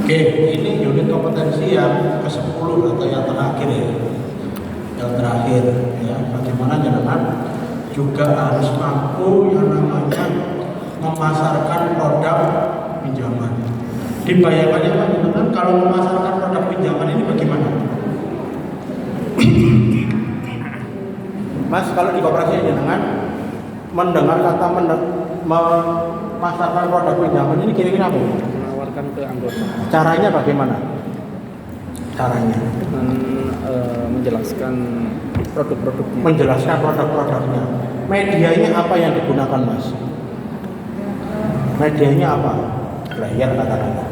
Oke, ini unit kompetensi yang ke-10 atau yang terakhir ya. Yang terakhir ya, bagaimana jenengan juga harus mampu yang namanya memasarkan produk pinjaman. Dibayangkannya Pak jenengan kalau memasarkan produk pinjaman ini bagaimana? Mas, kalau di koperasi jenengan mendengar kata memasarkan produk pinjaman ini kira-kira apa? Menawarkan ke anggota. Caranya bagaimana? Caranya Menjelaskan produk-produknya. Menjelaskan produk-produknya. Medianya apa yang digunakan, Mas? Medianya apa? Flyer kata-kata.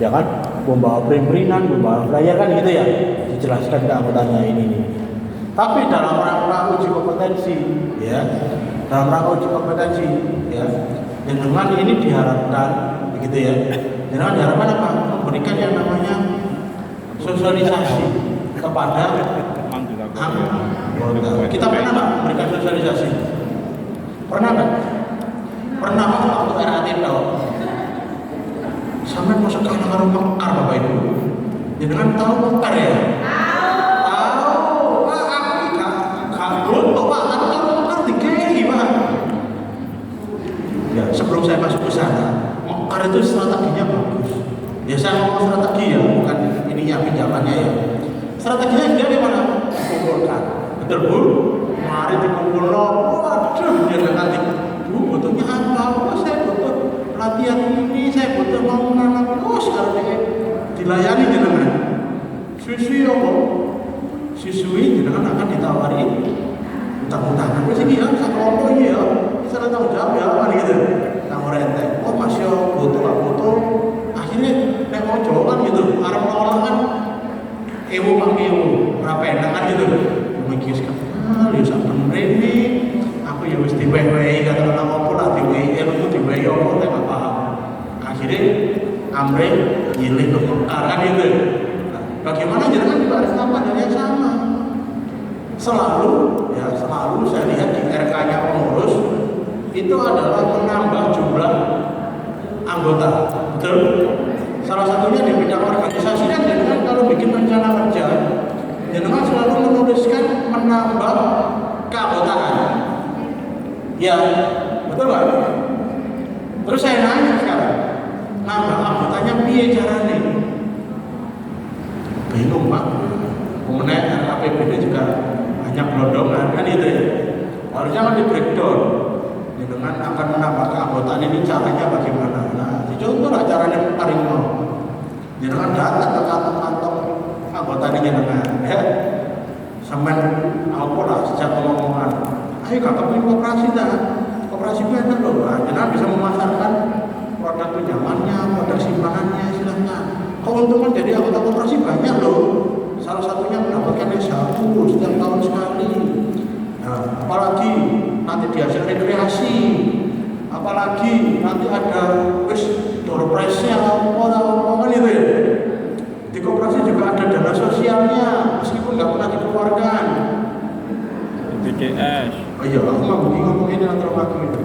Ya kan? Membawa print-printan, membawa flyer kan gitu ya. Dijelaskan ke anggotanya ini. Tapi dalam rangka uji kompetensi, ya. Dalam rangka uji kompetensi, ya. Dengan ini diharapkan begitu ya. Dengan diharapkan apa? Memberikan yang namanya sosialisasi kepada anggota. Kita pernah nggak memberikan sosialisasi? Pernah nggak? Pernah nggak waktu RAT tahu? Sampai masuk ke anak mekar Bapak Ibu. Jangan tahu mekar ya? Tahu. Pak, aku nggak butuh Pak. Aku tahu mekar dikei Pak. Ya, sebelum saya masuk ke sana, mekar itu strateginya bagus. Ya saya ngomong strategi ya, bukan ininya pinjamannya ya. Strateginya dia gimana? Kumpulkan. Betul Bu? Mari dikumpul loh. Waduh, dia nanti. Bu, butuhnya apa? Oh, saya butuh pelatihan ini, saya butuh mau menanam. Oh, sekarang ini dilayani jenengan. Siswi apa? Siswi jenengan akan ditawari utang-utangan. Wes iki ya, sak kelompok iki ya. Bisa tanggung jawab ya, kan gitu. Tanggung rente. Oh, masih butuh lah butuh. Akhirnya nek mau jawaban gitu, arep nolak kan ewu pakai ewu, ora penak kan gitu. Mikir sekali, ya sak bener ini. Aku ya wis diwehi kata apa lah diwehi ilmu diwehi apa nek gak paham. Akhirnya amre nyilih ke kan gitu. Nah, bagaimana jenengan juga harus melakukan hal yang sama. Selalu saya lihat di RK-nya pengurus itu adalah menambah jumlah anggota, betul? Salah satunya di bidang organisasi kan jenengan kalau bikin rencana kerja, jenengan selalu menuliskan menambah keanggotaan. Ya, betul Pak? Terus saya nanya sekarang, nambah anggotanya piye caranya? Bingung Pak. Kemudian APBD juga banyak gelondongan kan itu ya. Harusnya kan di breakdown. Dengan akan menambah keanggotaan ini caranya bagaimana? Nah, dicontoh lah caranya paling mau. Jangan datang ke kantong-kantong anggota ini jangan ya. Sampai apa lah sejak omongan. Ayo kakak punya koperasi dah. Koperasi benar loh. Nah, jangan bisa memasarkan produk pinjamannya, produk simpanannya silahkan. Keuntungan dari anggota koperasi banyak loh. Salah satunya mendapatkan S1 setiap tahun sekali. Nah, apalagi nanti diajak rekreasi, apalagi nanti ada door prize-nya apa gitu ya. Di koperasi juga ada dana sosialnya meskipun nggak pernah dikeluarkan. BDS. Oh iya, aku ngomong ini antara aku itu.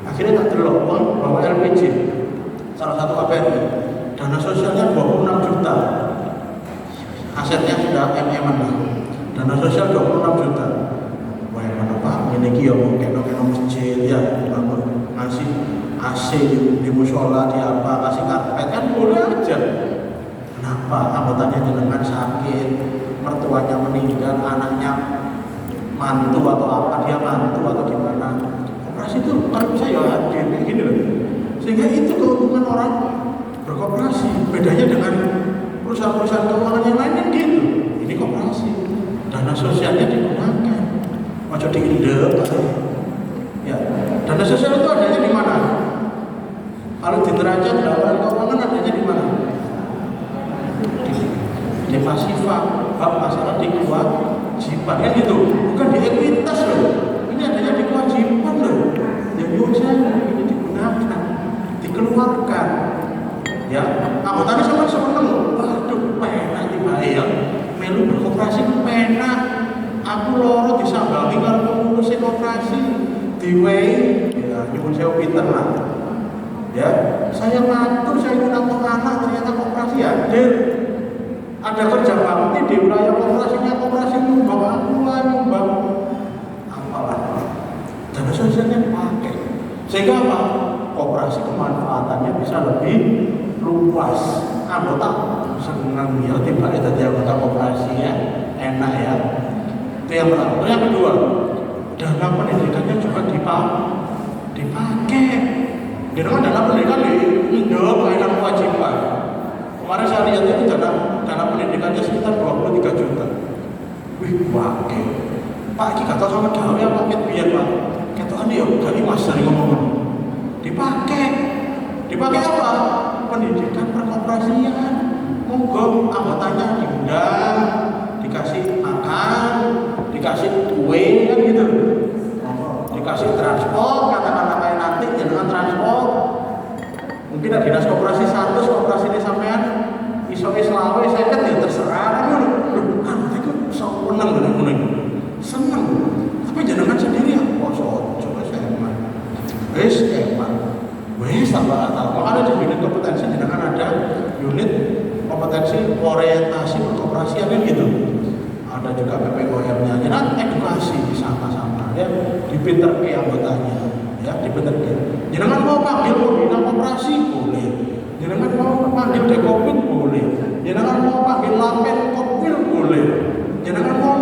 Akhirnya tak terlalu bawa LPG. Salah satu KPRI, dana sosialnya 26 juta. Asetnya sudah lah. Dana sosial 26 juta. Wah, mana Pak? Ini kia mau kena masjid ya, ngasih AC di musola, di apa, kasih karpet kan boleh aja. Kenapa? Anggotanya jenengan sakit, mertuanya meninggal, anaknya mantu atau apa, dia mantu atau gimana? Koperasi itu kalau saya hadir kayak gini loh. Sehingga itu keuntungan orang berkoperasi. Bedanya dengan perusahaan-perusahaan keuangan yang lain kan gitu. Ini koperasi, dana sosialnya digunakan. Macam di Indo, ya. Dana sosial itu adanya di mana? Kalau di neraca pendapatan keuangan adanya di mana? Di pasifa, bab masalah di kewajiban kan gitu. Bukan di ekuitas loh. Ini adanya di kewajiban loh. Yang biasanya ini digunakan, dikeluarkan. Ya, anggotanya sama seneng. Waduh, penak tiba ya. Melu berkoperasi penak. Aku loro disambangi karo pengurus ngurusi koperasi diwehi ya nyuwun sewu pinter lah ya saya ngatur saya ingin anak ternyata koperasi hadir ada kerja bakti di wilayah koperasinya koperasi nyumbang akuan nyumbang apalah dana sosialnya dipakai sehingga apa koperasi kemanfaatannya bisa lebih luas anggota senang ya tiba jadi anggota koperasi ya enak ya itu yang pertama. Yang kedua dana pendidikannya juga dipakai dengan dana pendidikan dijawab kaitan kewajiban kemarin saya lihat itu dana pendidikannya sekitar 23 juta wih pakai Pak ini kata sama dawe ya Pak biar Pak kata ya dari mas dari ngomong dipakai apa? Pendidikan perkoperasian monggo anggotanya diundang dikasih makan dikasih kue kan gitu dikasih transport katakanlah kayak nanti dengan transport mungkin ada dinas koperasi 100 koperasi ini sampean iso selawe saya kan ya terserah kan anggota itu seneng bener-bener seneng tapi jangan sendiri ya coba saya emang wes tambah makanya di unit kompetensi jangan ada unit kompetensi orientasi perkoperasian kan gitu ada juga PPOM-nya jangan edukasi sama-sama ya dipinterke anggotanya ya dipinterke jangan mau panggil pembina koperasi boleh jangan mau panggil dekopin boleh jangan mau panggil lapen kopil boleh jangan mau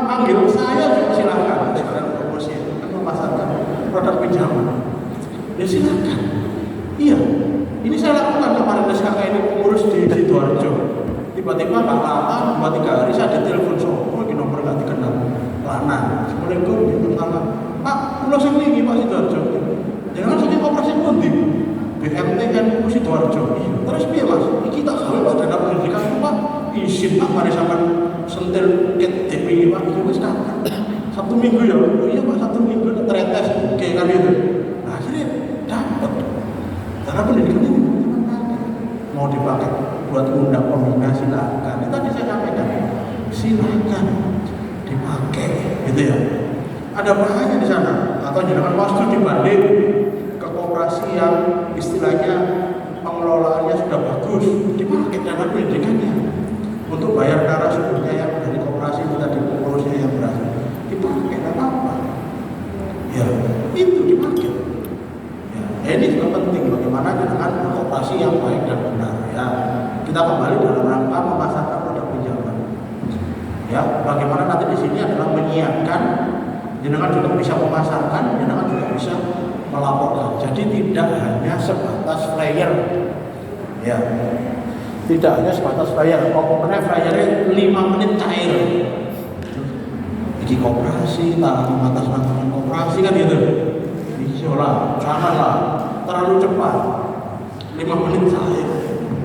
panggil saya juga silakan sekarang promosi kan memasarkan produk pinjaman ya silakan iya ini saya lakukan kemarin SKK ini pengurus di Sidoarjo tiba-tiba gak lama 2-3 hari saya ada telepon sopo ini nomor gak dikenal lanang assalamualaikum gitu Pak pulau sing tinggi Pak Sidoarjo jangan saja koperasi pundi BMTN Sidoarjo terus piye Mas kita gawe Pak dana pendidikan Pak izin Pak mari sampean sentil ket DPI Pak itu wis kapan Sabtu Minggu ya iya Pak Sabtu Minggu tretes oke kan itu nah akhirnya dapat dana pendidikan ini mau dipakai buat undang pembina silakan itu tadi saya sampaikan silakan dipakai gitu ya ada bahaya di sana atau jangan waktu dibanding ke koperasi yang istilahnya pengelolaannya sudah bagus dipakai dana pendidikannya untuk bayar narasumbernya yang dari koperasi itu tadi pengurusnya yang berhasil dipakai tidak apa-apa ya itu dipakai ya ini juga penting bagaimana dengan koperasi yang baik dan benar ya kita kembali dalam rangka memasarkan produk pinjaman ya bagaimana nanti di sini adalah menyiapkan jenengan juga bisa memasarkan jenengan juga bisa melaporkan jadi tidak hanya sebatas flyer ya tidak hanya sebatas flyer pokoknya flyernya 5 menit cair ini koperasi tangan atas nama koperasi kan gitu iyalah janganlah terlalu cepat 5 menit cair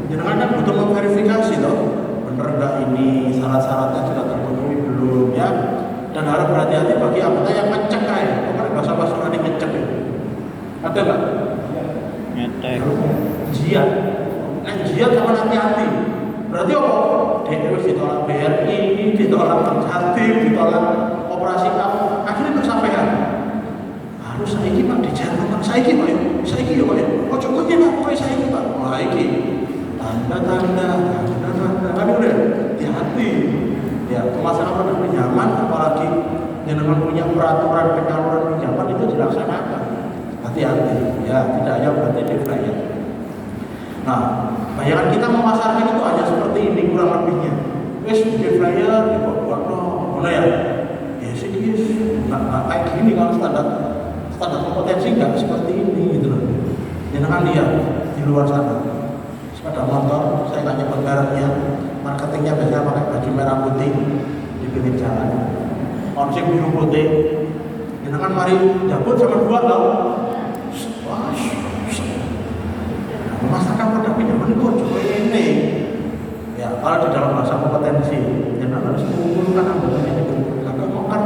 jangan kan butuh memverifikasi loh bener enggak ini syarat-syaratnya sudah terpenuhi belum ya dan harus berhati-hati bagi anggota yang ngecek kayak pokoknya bahasa-bahasa orang yang ngecek itu ada nggak? Ngetek jiat sama hati-hati berarti apa? DWS ditolak BRI ditolak Jatim ditolak operasi kamu akhirnya bersampaian harus saya ini Pak di Jerman saya ini Pak ya oh cukup ya Pak saya ini Pak wah ini tanda-tanda kan udah hati-hati ya pemasaran produk pinjaman apalagi yang punya peraturan penyaluran pinjaman itu dilaksanakan hati-hati ya tidak hanya berarti di flyer nah bayangan kita memasarkan itu hanya seperti ini kurang lebihnya wes di flyer dibuat boleh ya sih nggak kayak gini kalau standar kompetensi nggak seperti ini gitu loh jangan lihat di luar sana sepeda motor saya nggak nyebut mereknya marketingnya biasanya pakai baju merah putih di pinggir jalan onsip biru putih jangan mari jabut sama dua tau memasarkan produk pinjaman itu coba ini ya kalau di dalam bahasa kompetensi jangan harus mengumpulkan anggotanya dikumpulkan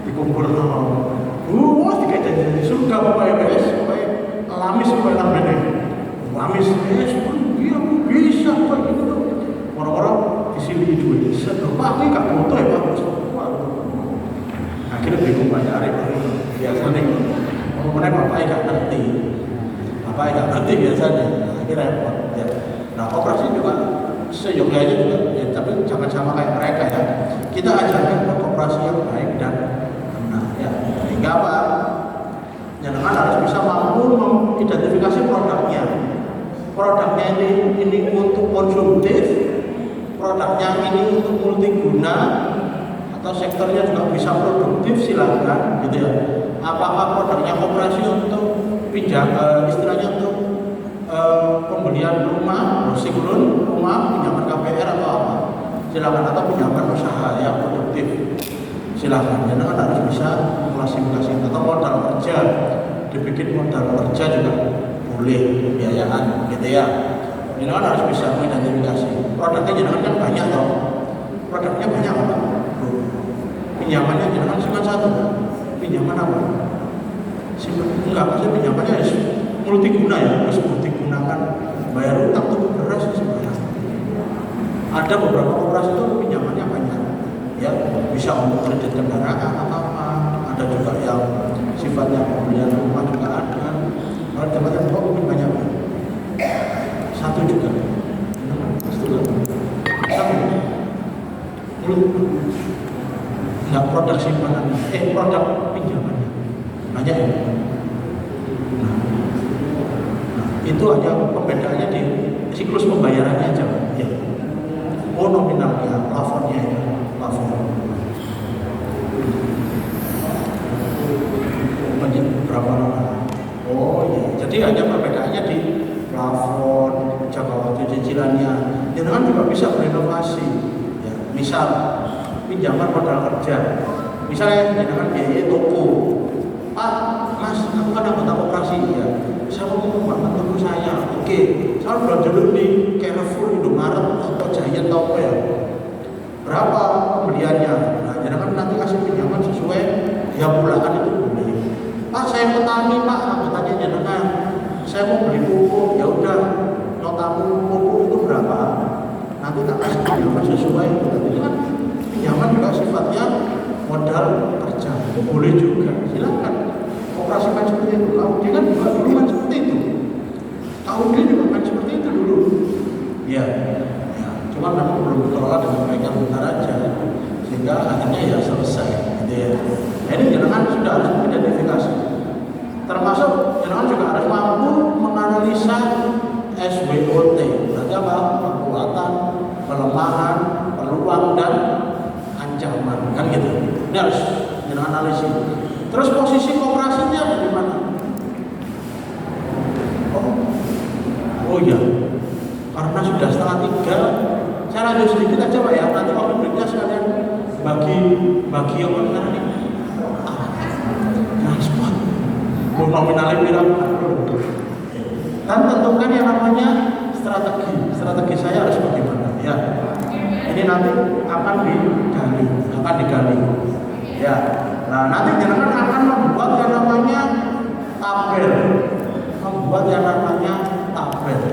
dikumpulkan dikaitkan surga Bapak ya guys supaya lamis supaya namanya lamis iya bisa Pak gitu orang-orang di sini itu sedang Pak ini gak foto ya Pak akhirnya bingung Pak apa ya berarti biasanya. Nah, ini repot ya. Nah koperasi juga seyogyanya juga ya, tapi jangan sama kayak mereka ya. Kita ajarkan koperasi yang baik dan benar ya. Sehingga apa? Jangan harus bisa mampu mengidentifikasi produknya. Produknya ini untuk konsumtif, produknya ini untuk multiguna, atau sektornya juga bisa produktif, silakan gitu ya. Apakah produknya koperasi untuk istilahnya untuk pembelian rumah, housing loan, rumah, pinjaman KPR atau apa? Silakan, atau pinjaman usaha yang produktif. Silakan. Jangan harus bisa klasifikasi atau modal kerja, dibikin modal kerja juga boleh pembiayaan gitu ya. Jangan harus bisa mengidentifikasi. Produknya jangan kan banyak toh. Produknya banyak apa? Pinjamannya jangan cuma satu. Pinjaman apa? Enggak, maksudnya pinjamannya harus multiguna ya, harus multigunakan. Bayar utang tuh beras sebenarnya. Ada beberapa koperasi itu pinjamannya banyak, ya bisa untuk kredit kendaraan atau apa. Ada juga yang sifatnya pembelian rumah juga ada. Kalau tempatnya mungkin banyak. Satu juga. Enggak produk simpanan, produk pinjamannya banyak ya. Nah, itu hanya pembedaannya di siklus pembayarannya aja ya. Oh nominalnya, plafonnya ya, plafon. Berapa lama? Oh iya, jadi hanya perbedaannya di plafon, jangka waktu cicilannya. Jangan juga bisa berinovasi. Ya, misal pinjaman modal kerja, misalnya jangan biaya toko. Pak, Mas, aku kan anggota koperasi ya. Saya mau membangun toko saya. Oke, saya belanja dulu di Carrefour, Indomaret, atau Giant atau apa ya. Berapa pembeliannya? Nah, jangan nanti kasih pinjaman sesuai yang bulan itu boleh. Pak, saya petani Pak, anggotanya jangan. Saya mau beli pupuk, ya udah. Notamu pupuk itu berapa? Nanti tak kasih pinjaman sesuai. Itu kan pinjaman juga sifatnya modal kerja, itu boleh juga, silakan. Operasi kan seperti itu, dia kan juga dulu kan seperti itu. Dia juga kan seperti itu dulu. Ya, cuma memang belum dikelola dengan baik yang benar aja, sehingga akhirnya ya selesai. Gitu ya. Nah, ini jangan sudah harus mengidentifikasi. Termasuk jangan juga harus mampu menganalisa SWOT, berarti apa? Kekuatan, kelemahan, peluang dan ancaman, kan gitu. Ini harus analisis. Terus posisi koperasinya bagaimana? Oh iya, karena sudah 2:30, saya lanjut sedikit aja Pak ya. Nanti waktu berikutnya sekalian bagi yang mana nih? Transport, nominalnya berapa? Dan tentukan yang namanya strategi saya harus bagaimana ya. Ini nanti akan digali ya. Nah nanti jangan akan membuat yang namanya tabel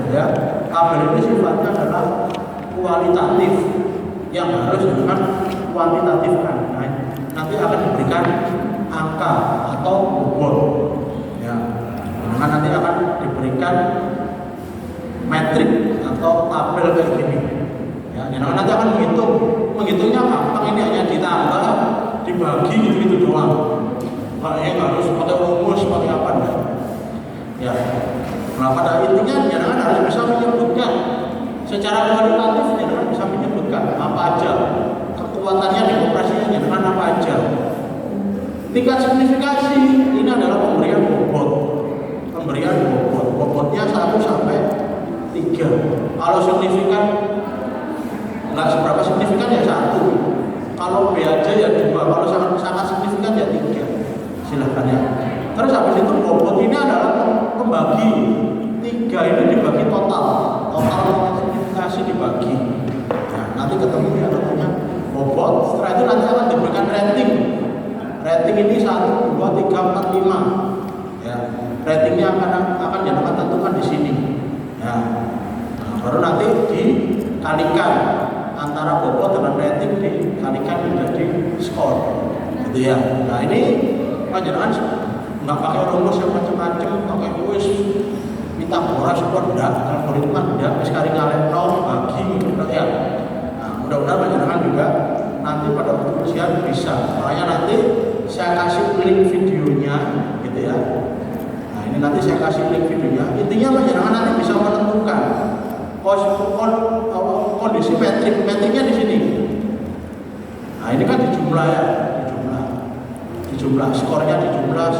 ya. Tabel ini sifatnya adalah kualitatif yang harus dengan kuantitatifkan. Nah, nanti akan diberikan angka atau bobot ya. Nah, nanti akan diberikan metrik atau tabel kayak gini. Ya, nanti akan menghitungnya gampang, ini hanya ditambah, dibagi gitu doang. Kayaknya harus pakai rumus, pakai apa enggak? Ya, nah pada intinya jangan harus bisa menyebutkan secara kualitatif, jangan bisa menyebutkan apa aja kekuatannya di koperasinya, jangan apa aja. Tingkat signifikasi ini adalah pemberian bobotnya 1 sampai 3. Kalau signifikan nggak seberapa signifikan ya 1, kalau B aja ya 2, kalau sangat signifikan ya 3. Silahkan ya. Terus habis itu bobot ini adalah pembagi 3 ini dibagi total signifikasi dibagi. Nah, nanti ketemu ya namanya bobot. Setelah itu nanti akan diberikan rating ini 1, 2, 3, 4, 5 ya. Ratingnya akan jangan tentukan di sini ya. Nah, baru nanti dikalikan antara bobot dengan rating, dikalikan menjadi skor gitu ya. Nah ini panjenengan nggak pakai rumus yang macam-macam, pakai kita boras support enggak, algoritma enggak, sekali ngalekno bagi ya. Nah, mudah-mudahan panjenengan juga nanti pada waktu ujian bisa. Makanya nanti saya kasih link videonya gitu ya. Nah, ini nanti saya kasih link videonya. Intinya panjenengan nanti bisa menentukan kondisi metriknya di sini. Nah, ini kan dijumlah ya, dijumlah, skornya dijumlah,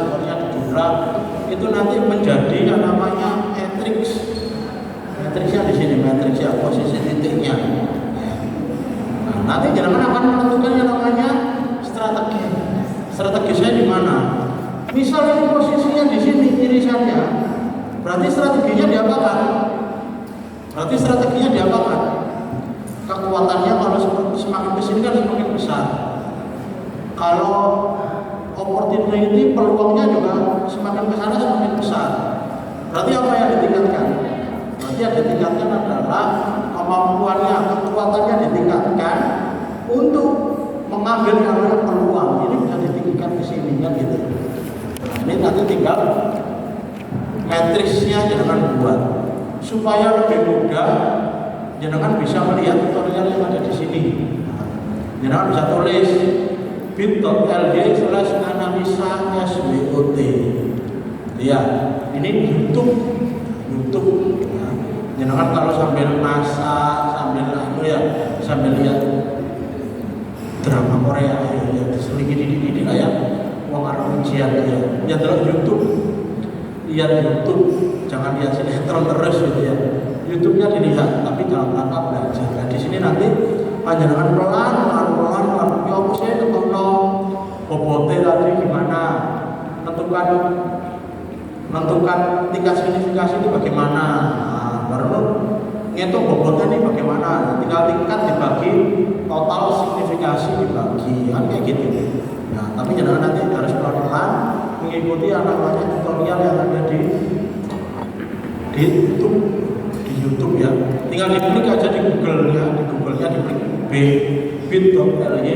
itu nanti menjadi yang namanya matriksnya di sini, matriksnya posisi titiknya. Nah, nanti jangan akan menentukan yang namanya strategisnya di mana. Misal ini posisinya di sini irisannya, berarti strateginya diapakan? Kekuatannya kalau semakin kesini kan semakin besar. Kalau opportunity peluangnya juga semakin kesana semakin besar. Berarti apa yang ditingkatkan? Berarti yang ditingkatkan adalah kemampuannya, kekuatannya ditingkatkan untuk mengambil yang namanya peluang. Ini bisa ditingkatkan di sini kan gitu. Nah, ini nanti tinggal matriksnya jangan buat supaya lebih mudah. Jangan bisa melihat tutorial yang ada di sini. Jangan bisa tulis bit.ly/analisa.swot. Ya, ini YouTube. Ya. Jangan kalau sambil masak, sambil lihat drama Korea ya diselingi di lah ya. Wong arep ujian ya. Ya terus YouTube. Lihat YouTube, jangan lihat sinetron terus gitu ya. YouTube-nya dilihat, tapi dalam rangka belajar. Nah, di sini nanti panjenengan pelan. Ya aku saya ketemu bobote tadi gimana, menentukan tingkat signifikasi itu bagaimana. Nah, baru ngitung bobotnya ini bagaimana. Tinggal tingkat dibagi, total signifikasi dibagi, kan kayak gitu. Nah, tapi jangan nanti harus pelan-pelan mengikuti namanya tutorial yang ada di YouTube ya. Tinggal diklik aja di Google-nya, diklik bit.ly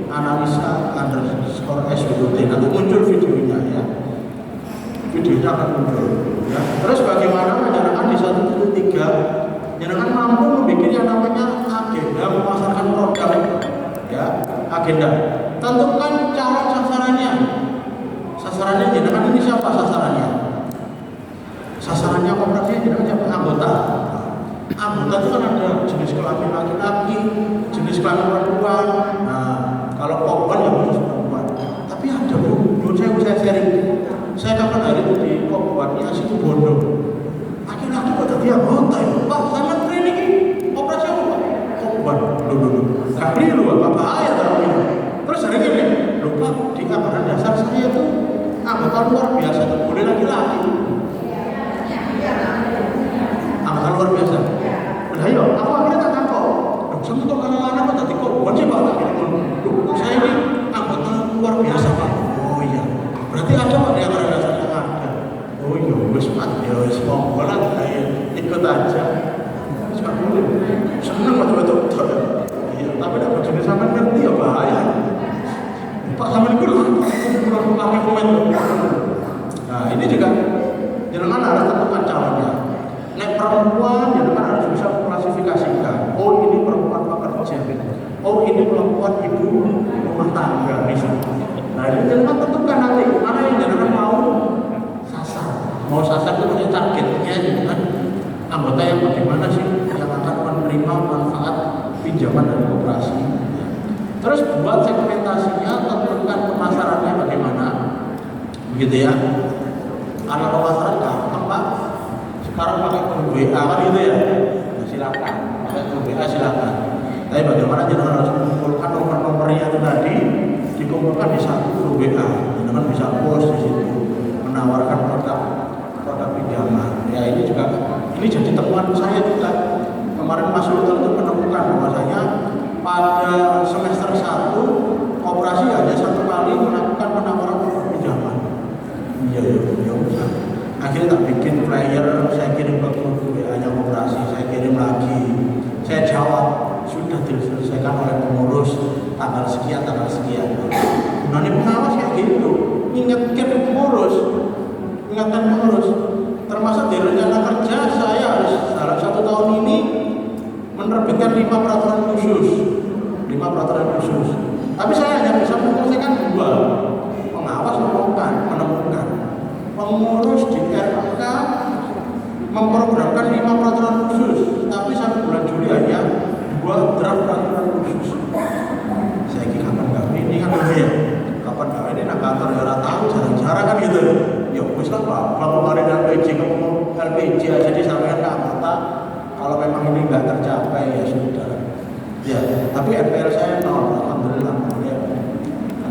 analisa_swot. Nanti muncul videonya ya. Videonya akan muncul. Ya. Terus bagaimana menjalankan di 1.3 jangan mampu membuat yang namanya agenda memasarkan produk ya, agenda. Tentukan calon sasarannya. Sasarannya jangan ini siapa sasarannya? Sasarannya koperasi jangan siapa? Anggota itu kan ada jenis kelamin laki-laki, jenis kelamin perempuan. Nah, kalau korban ya khusus perempuan. Tapi ada dulu saya sharing. Saya kapan hari itu di korbannya situ Bondo. Laki-laki kok jadi anggota ya? Pak, sama training ini operasi apa Pak? Korban. Dulu. Kami lu apa bahaya tapi. Terus hari ini lupa di kabaran dasar saya itu anggota luar biasa itu boleh laki-laki. Anggota luar biasa. Ayo, aku akhirnya tak tahu. Sama tuh mana-mana kok tadi kok bukan sih Pak? Saya ini anggota luar biasa Pak. Oh iya, berarti ada Pak yang ada dasarnya ada. Oh iya, wes Pak, ya wes mau bola ikut aja. Seneng betul. Iya, tapi dapat jenis sama ngerti ya bahaya. Pak sama itu kurang pakai komen. Nah ini juga jangan harus tentukan calonnya. Nek perempuan jangan harus bisa mengklasifikasikan. Oh ini perempuan pekerja. Oh ini perempuan ibu rumah tangga misalnya. Nah ini jangan tentukan nanti mana yang jangan mau sasar. Mau sasar itu punya targetnya gitu kan. Anggota yang bagaimana sih yang akan menerima manfaat pinjaman dari koperasi. Terus buat segmentasinya, tentukan pemasarannya bagaimana, begitu ya. Karena pemasaran gampang Pak. Sekarang pakai grup WA kan gitu ya. Nah, silakan, pakai grup WA silakan. Tapi bagaimana jangan harus mengumpulkan nomor-nomornya itu tadi dikumpulkan di satu grup WA. Jangan bisa post di situ menawarkan produk pinjaman. Ya ini juga ini jadi temuan saya juga. Kemarin Mas Sultan itu menemukan bahwasanya pada semester 1 koperasi hanya satu kali melakukan penawaran pinjaman. Iya. Akhirnya tak bikin flyer, saya kirim ke grup WA-nya koperasi, saya kirim lagi, saya jawab sudah diselesaikan oleh pengurus tanggal sekian. Nah ini pengawas kayak gitu, ingatkan pengurus, termasuk di rencana kerja 5 peraturan khusus. 5 peraturan khusus. Tapi saya hanya bisa menyelesaikan 2. Pengawas menemukan. Pengurus di RK memprogramkan 5 peraturan khusus, tapi sampai bulan Juli hanya 2 draft peraturan khusus. Saya kira kapan gak ini kan ya? Kapan gak ini nak kantor ya tahu jarang-jarang kan gitu. Ya wis lah Pak, kalau kemarin LPG ngomong LPG aja disampaikan ke anggota, kalau memang ini nggak tercapai ya sudah. Ya, tapi NPL saya nol, alhamdulillah ya.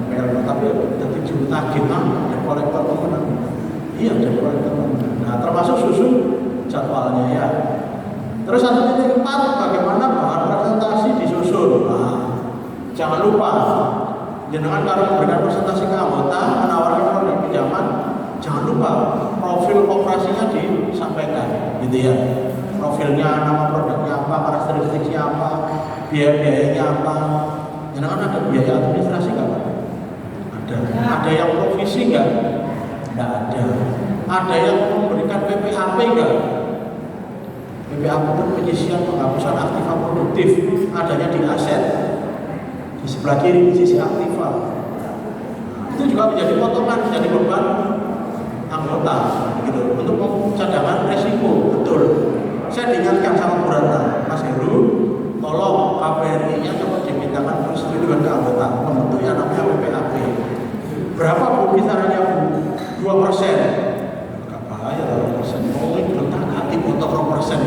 NPL tapi jadi juta kita ada kolektor teman. Iya, ada kolektor teman. Nah, termasuk susu jadwalnya ya. Terus 1.4 bagaimana bahan presentasi disusun. Nah, jangan lupa jenengan kalau memberikan presentasi ke anggota menawarkan produk pinjaman, jangan lupa profil operasinya disampaikan, gitu ya. Profilnya, nama produknya apa, karakteristiknya apa, biaya-biayanya apa. Jenengan ada biaya administrasi nggak Pak? Ada. Ada yang provisi nggak? Nggak ada. Ada yang memberikan PPAP nggak? PPAP itu penyisian penghapusan aktiva produktif, adanya di aset di sebelah kiri sisi aktiva. Itu juga menjadi potongan, menjadi beban anggota gitu untuk cadangan resiko. Betul. Saya diingatkan sama Bu Ratna, Mas Heru, tolong KPRI-nya coba dimintakan persetujuan ke anggota membentuk yang namanya PPAP. Berapa Bu kisarannya Bu? 2%. Gak bahaya 2%. Oh, ini belum tak hati untuk 2%.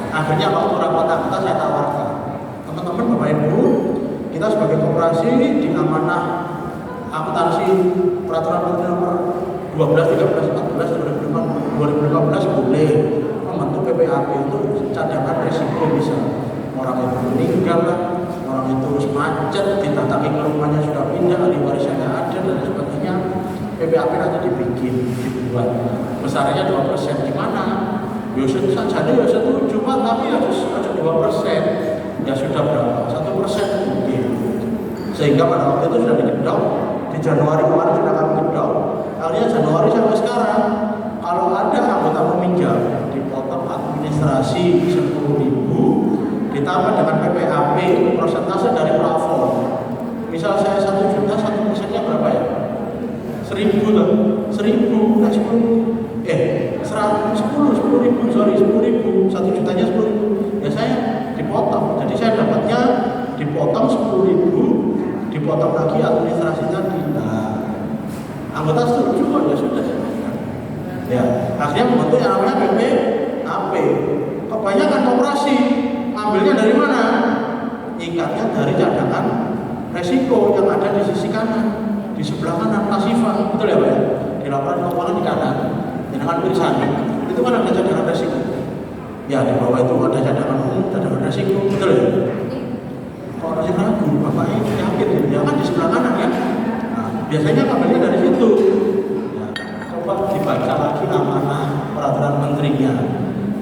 Akhirnya waktu rapat anggota saya tawarkan, teman-teman Bapak Ibu, kita sebagai koperasi di amanah akuntansi peraturan menteri nomor 12, 13, 14, 2015 boleh membentuk PPAP untuk cadangan resiko, bisa orang itu meninggal lah, orang itu terus macet, didatangi ke rumahnya sudah pindah, ahli warisnya ada dan sebagainya. PPAP nanti dibuat besarnya 2%. Gimana? Ya saja ya setuju Pak, tapi harus 2%. Ya sudah berapa? 1% mungkin. Sehingga pada waktu itu sudah digedok. Di Januari kemarin sudah kami gedok. Akhirnya Januari sampai sekarang, kalau ada anggota meminjam dipotong administrasi 10.000 ditambah dengan PPAP persentase dari plafon. Misal saya 1 juta, 1%-nya berapa ya? 1.000 lah, 1.000, nah 10.000, 10.000, sorry 10.000, 1 jutanya 10.000. Ya saya dipotong, jadi saya dapatnya dipotong 10.000, dipotong lagi administrasinya kita. Anggota setuju ya sudah. Ya, akhirnya membentuk yang namanya PPAP. Kebanyakan koperasi ambilnya dari mana? Ikatnya dari cadangan resiko yang ada di sisi kanan, di sebelah kanan pasifan, betul ya Pak ya? Di laporan keuangan di kanan, dengan tulisan itu kan ada cadangan resiko. Ya di bawah itu ada cadangan umum, cadangan resiko, betul ya? Kalau masih ragu, Bapak ini yakin ya kan di sebelah kanan ya? Nah, biasanya ambilnya dari situ. Ya, coba dibaca lagi amanah peraturan menterinya.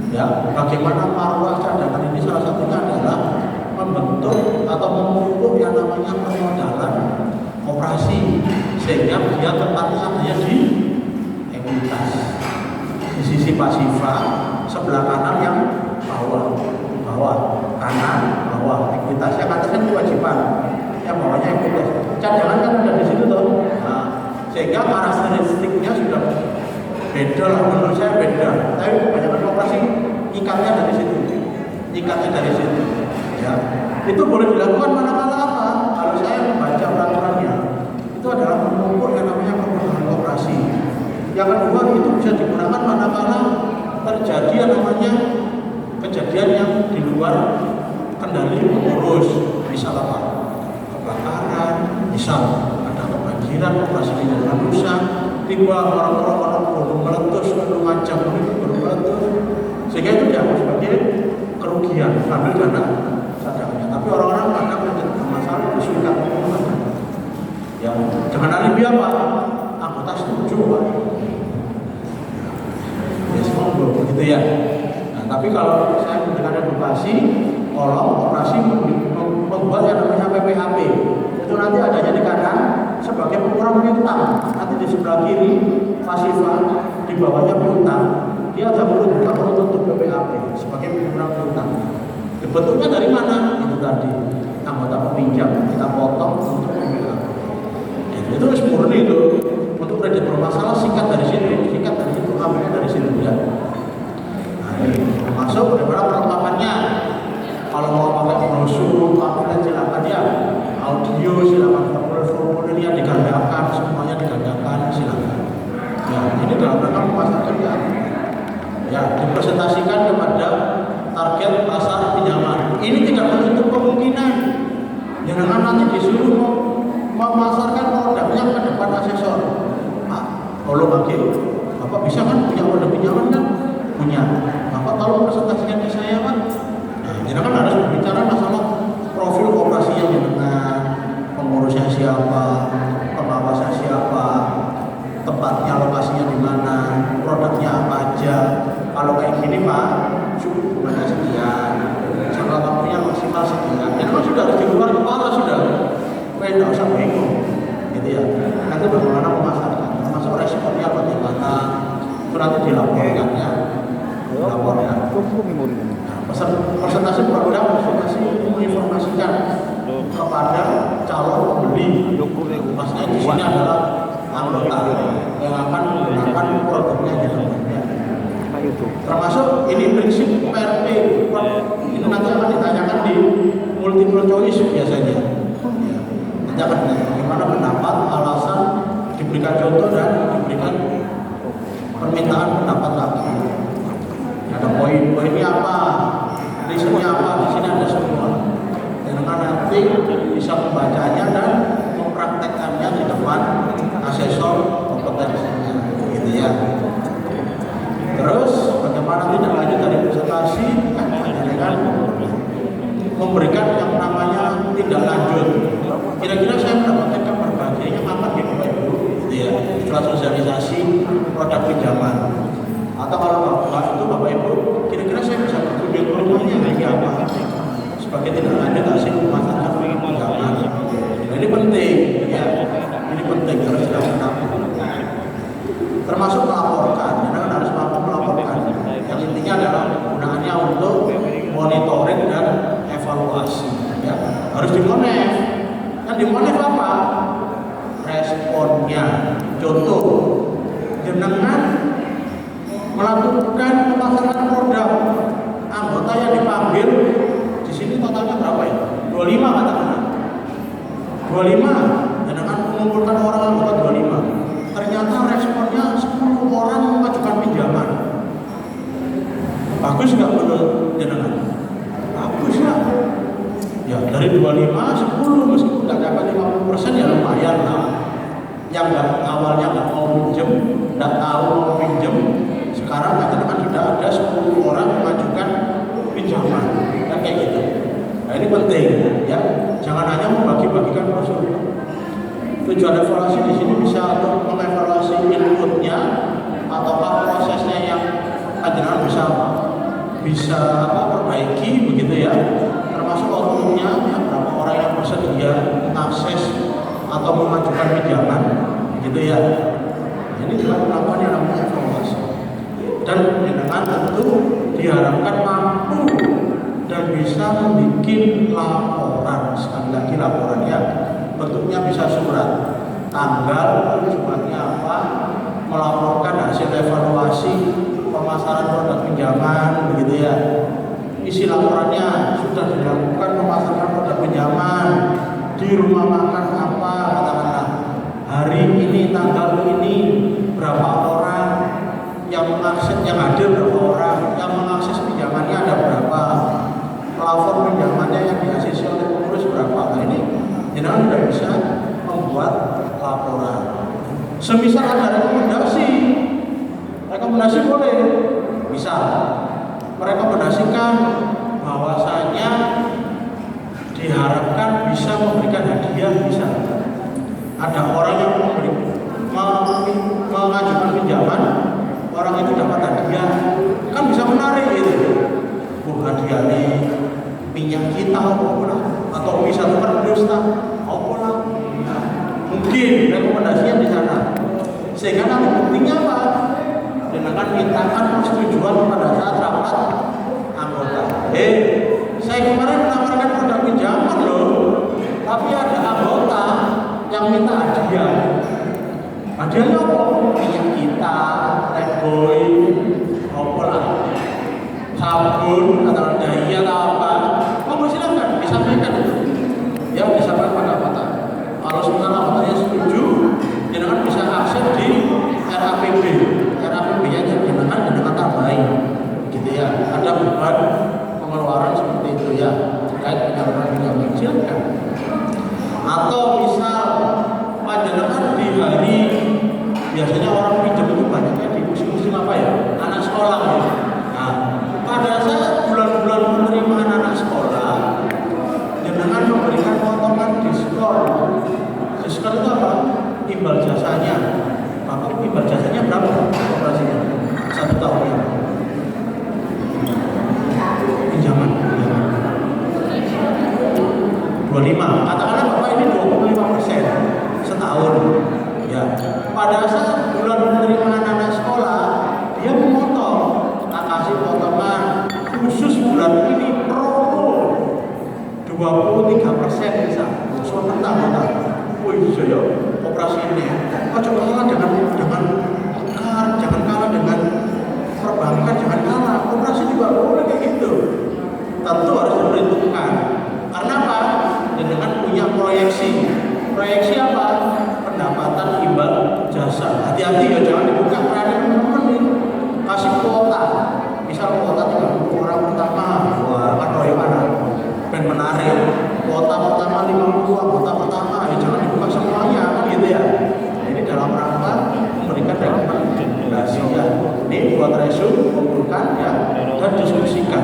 Ya, bagaimana maruah cadangan ini salah satunya adalah membentuk atau memupuk yang namanya permodalan operasi sehingga dia tempatnya adanya di ekuitas di sisi pasifa sebelah kanan yang bawah kanan bawah ekuitas yang atas kan kewajiban yang bawahnya ekuitas cadangan kan ada di situ toh. Nah, sehingga karakteristiknya sudah beda lah, menurut saya beda, tapi kebanyakan operasi ikatnya dari situ ya. Itu boleh dilakukan manakala apa? Kalau saya membaca peraturannya itu adalah mengukur yang namanya permodalan operasi. Yang kedua itu bisa digunakan manakala terjadi yang namanya kejadian yang di luar kendali pengurus, misal apa? Kebakaran, misal ada kebanjiran, operasi pinjaman rusak, tiba orang-orang gunung meletus, gunung Ajang itu meletus, sehingga itu dianggap sebagai kerugian, ambil dana cadangannya. Tapi orang-orang kadang menjadi masalah kesulitan menggunakan. Ya, dengan alibi apa? Anggota setuju Pak. Ya semua begitu ya. Nah, tapi kalau saya memberikan edukasi, tolong operasi membuat yang namanya PPAP. Itu nanti adanya di kanan sebagai pengurang piutang. Nanti di sebelah kiri pasifa, di bawahnya piutang. Dia ada menuntut untuk PPAP sebagai pengurang piutang. Dibentuknya dari mana? Itu tadi anggota peminjam kita potong untuk membela. Itu harus murni itu untuk kredit bermasalah, sikat dari situ, ambilnya dari situ ya. Nah, ini termasuk bagaimana perlengkapannya. Kalau mau pakai brosur, pamflet silakan ya. Audio silakan, formulir yang digandakan, semuanya digandakan silakan. Ya, ini dalam rangka memasarkan ya, dipresentasikan kepada target pasar pinjaman. Ini tidak menutup kemungkinan jangan nanti disuruh memasarkan produknya ke depan asesor. Pak, kalau bagi Bapak bisa kan punya produk pinjaman kan? Punya. Bapak tolong presentasikan ke saya Pak. Nah, jadi kan harus berbicara masalah profil operasinya dengan pengurusnya siapa, pengawasnya siapa, tempatnya, lokasinya di mana, produknya apa aja. Kalau kayak gini Pak, suku bunganya sekian, jangka waktunya maksimal sekian. Itu kan sudah harus di luar kepala sudah. Tidak usah bingung, gitu ya. Nanti bagaimana memasarkan, termasuk responnya bagaimana, itu nanti dilaporkannya, dilaporkan. Presentasi produk, presentasi menginformasikan kepada calon pembeli. Maksudnya di sini adalah anggota yang akan menggunakan produknya gitu. Termasuk ini prinsip PRP, ini nanti akan ditanyakan di multiple choice biasanya. Nanti akan bagaimana pendapat, alasan, diberikan contoh dan diberikan permintaan pendapat lagi. Ada poin-poinnya apa, risetnya apa, di sini ada semua. Dan nanti bisa membacanya dan mempraktekkannya di depan asesor kompetensinya, gitu ya. Terus bagaimana tidak lanjut dari presentasi dengan memberikan yang namanya tindak lanjut. Kira-kira saya mendapatkan kabar bahagianya kapan gitu Pak Ibu? Gitu ya. Setelah sosialisasi produk pinjaman. Atau kalau itu Bapak Ibu, kira-kira saya bisa berkunjung ke rumahnya lagi apa? Sebagai tindak lanjut hasil pemasaran pinjaman. Nah, ini penting, ya. Ini penting harus dilakukan. Termasuk melaporkan, karena harus mampu melaporkan. Yang intinya adalah penggunaannya untuk monitoring dan evaluasi. Ya, harus dimonef. Kan dimonef apa? Responnya. Contoh, jenengan melakukan pemasaran produk, anggota yang dipanggil di sini totalnya berapa ya? 25 katakan. 25. Jenengan mengumpulkan orang anggota 25. Ternyata responnya 10 orang mengajukan pinjaman. Bagus nggak menurut jenengan? Bagus ya. Ya dari 25, 10 meskipun nggak dapat 50% ya lumayan lah. Yang awalnya nggak mau pinjem, nggak tahu mau pinjem, sekarang katakan sudah ada 10 orang mengajukan pinjaman, kan kayak gitu. Nah ini penting ya. Jangan hanya membagi-bagikan brosur. Tujuan evaluasi di sini bisa untuk mengevaluasi inputnya ataukah prosesnya yang panjenengan bisa perbaiki begitu ya. Termasuk outputnya ya, berapa orang yang bersedia akses atau mengajukan pinjaman gitu ya. Ini juga melakukan yang namanya evaluasi. Dan panjenengan tentu diharapkan mampu dan bisa membuat laporan, sekali lagi laporannya bentuknya bisa surat, tanggal, tujuannya apa, melaporkan hasil evaluasi pemasaran produk pinjaman, begitu ya. Isi laporannya sudah dilakukan pemasaran produk pinjaman di rumah makan apa, katakanlah hari ini tanggal ini berapa orang yang mengakses, yang hadir berapa orang, yang mengakses pinjamannya ada berapa, plafon pinjamannya yang diaksesi oleh pengurus berapa. Nah ini jenengan sudah bisa membuat laporan. Semisal ada rekomendasi boleh. Misal merekomendasikan bahwasanya diharapkan bisa memberikan hadiah, bisa. Ada orang yang mengajukan pinjaman, orang itu dapat hadiah, kan bisa menarik itu. Hadiah nih minyak kita atau wisata berdusta, mungkin rekomendasinya di sana. Sehingga nanti buktinya apa? Dan akan mintakan persetujuan pada saat rapat anggota. Saya kemarin menawarkan produk pinjaman loh, tapi ada anggota yang minta hadiah. Hadiahnya apa? Minyak kita, Leboy, apa lah, sabun atau daya atau apa? Kamu silakan disampaikan itu. Ya disampaikan pada anggota. Kalau sebenarnya anggotanya setuju, jenengan bisa akses di RAPB. RAPB-nya jenengan tambahin, gitu ya. Ada beban pengeluaran seperti itu ya terkait penyaluran pinjaman, silakan. Atau misal panjenengan di hari biasanya orang pinjam itu banyaknya di musim-musim apa ya? Anak sekolah ya. Nah, pada saat bulan-bulan penerimaan anak sekolah, jenengan memberikan potongan diskon. Diskon itu apa? Imbal jasanya. Maka imbal jasanya berapa? Operasinya 1 tahunnya. Pinjaman 25. Katakanlah Bapak ini 25% setahun. Ya. Pada saat bulan penerimaan anak sekolah, dia memotong, kasih potongan khusus bulan ini promo 23% bisa. Sementara wih saya operasi ini coba kalah dengan jangan kalah dengan perbankan, jangan kalah. Operasi juga boleh kayak gitu. Tentu harus diperhitungkan. Karena apa? Dengan punya proyeksi apa? Pendapatan imbal jasa. Hati-hati ya, jangan dibuka berani teman-teman nih. Kasih kuota, misal kuota 30 orang pertama, wah aduh ya mana? Ben menarik. Kuota pertama 50 kuota pertama, ya jangan dibuka semuanya kan gitu ya. Ini dalam rangka memberikan rekomendasi ya. Ini buat resume, kumpulkan ya, dan diskusikan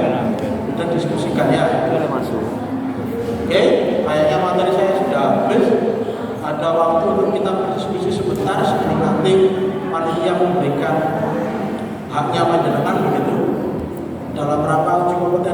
ya. Oke, kayaknya materi saya sudah habis. Ada waktu untuk kita berdiskusi sebentar sebelum nanti panitia memberikan haknya panjenengan begitu dalam rangka uji kompetensi.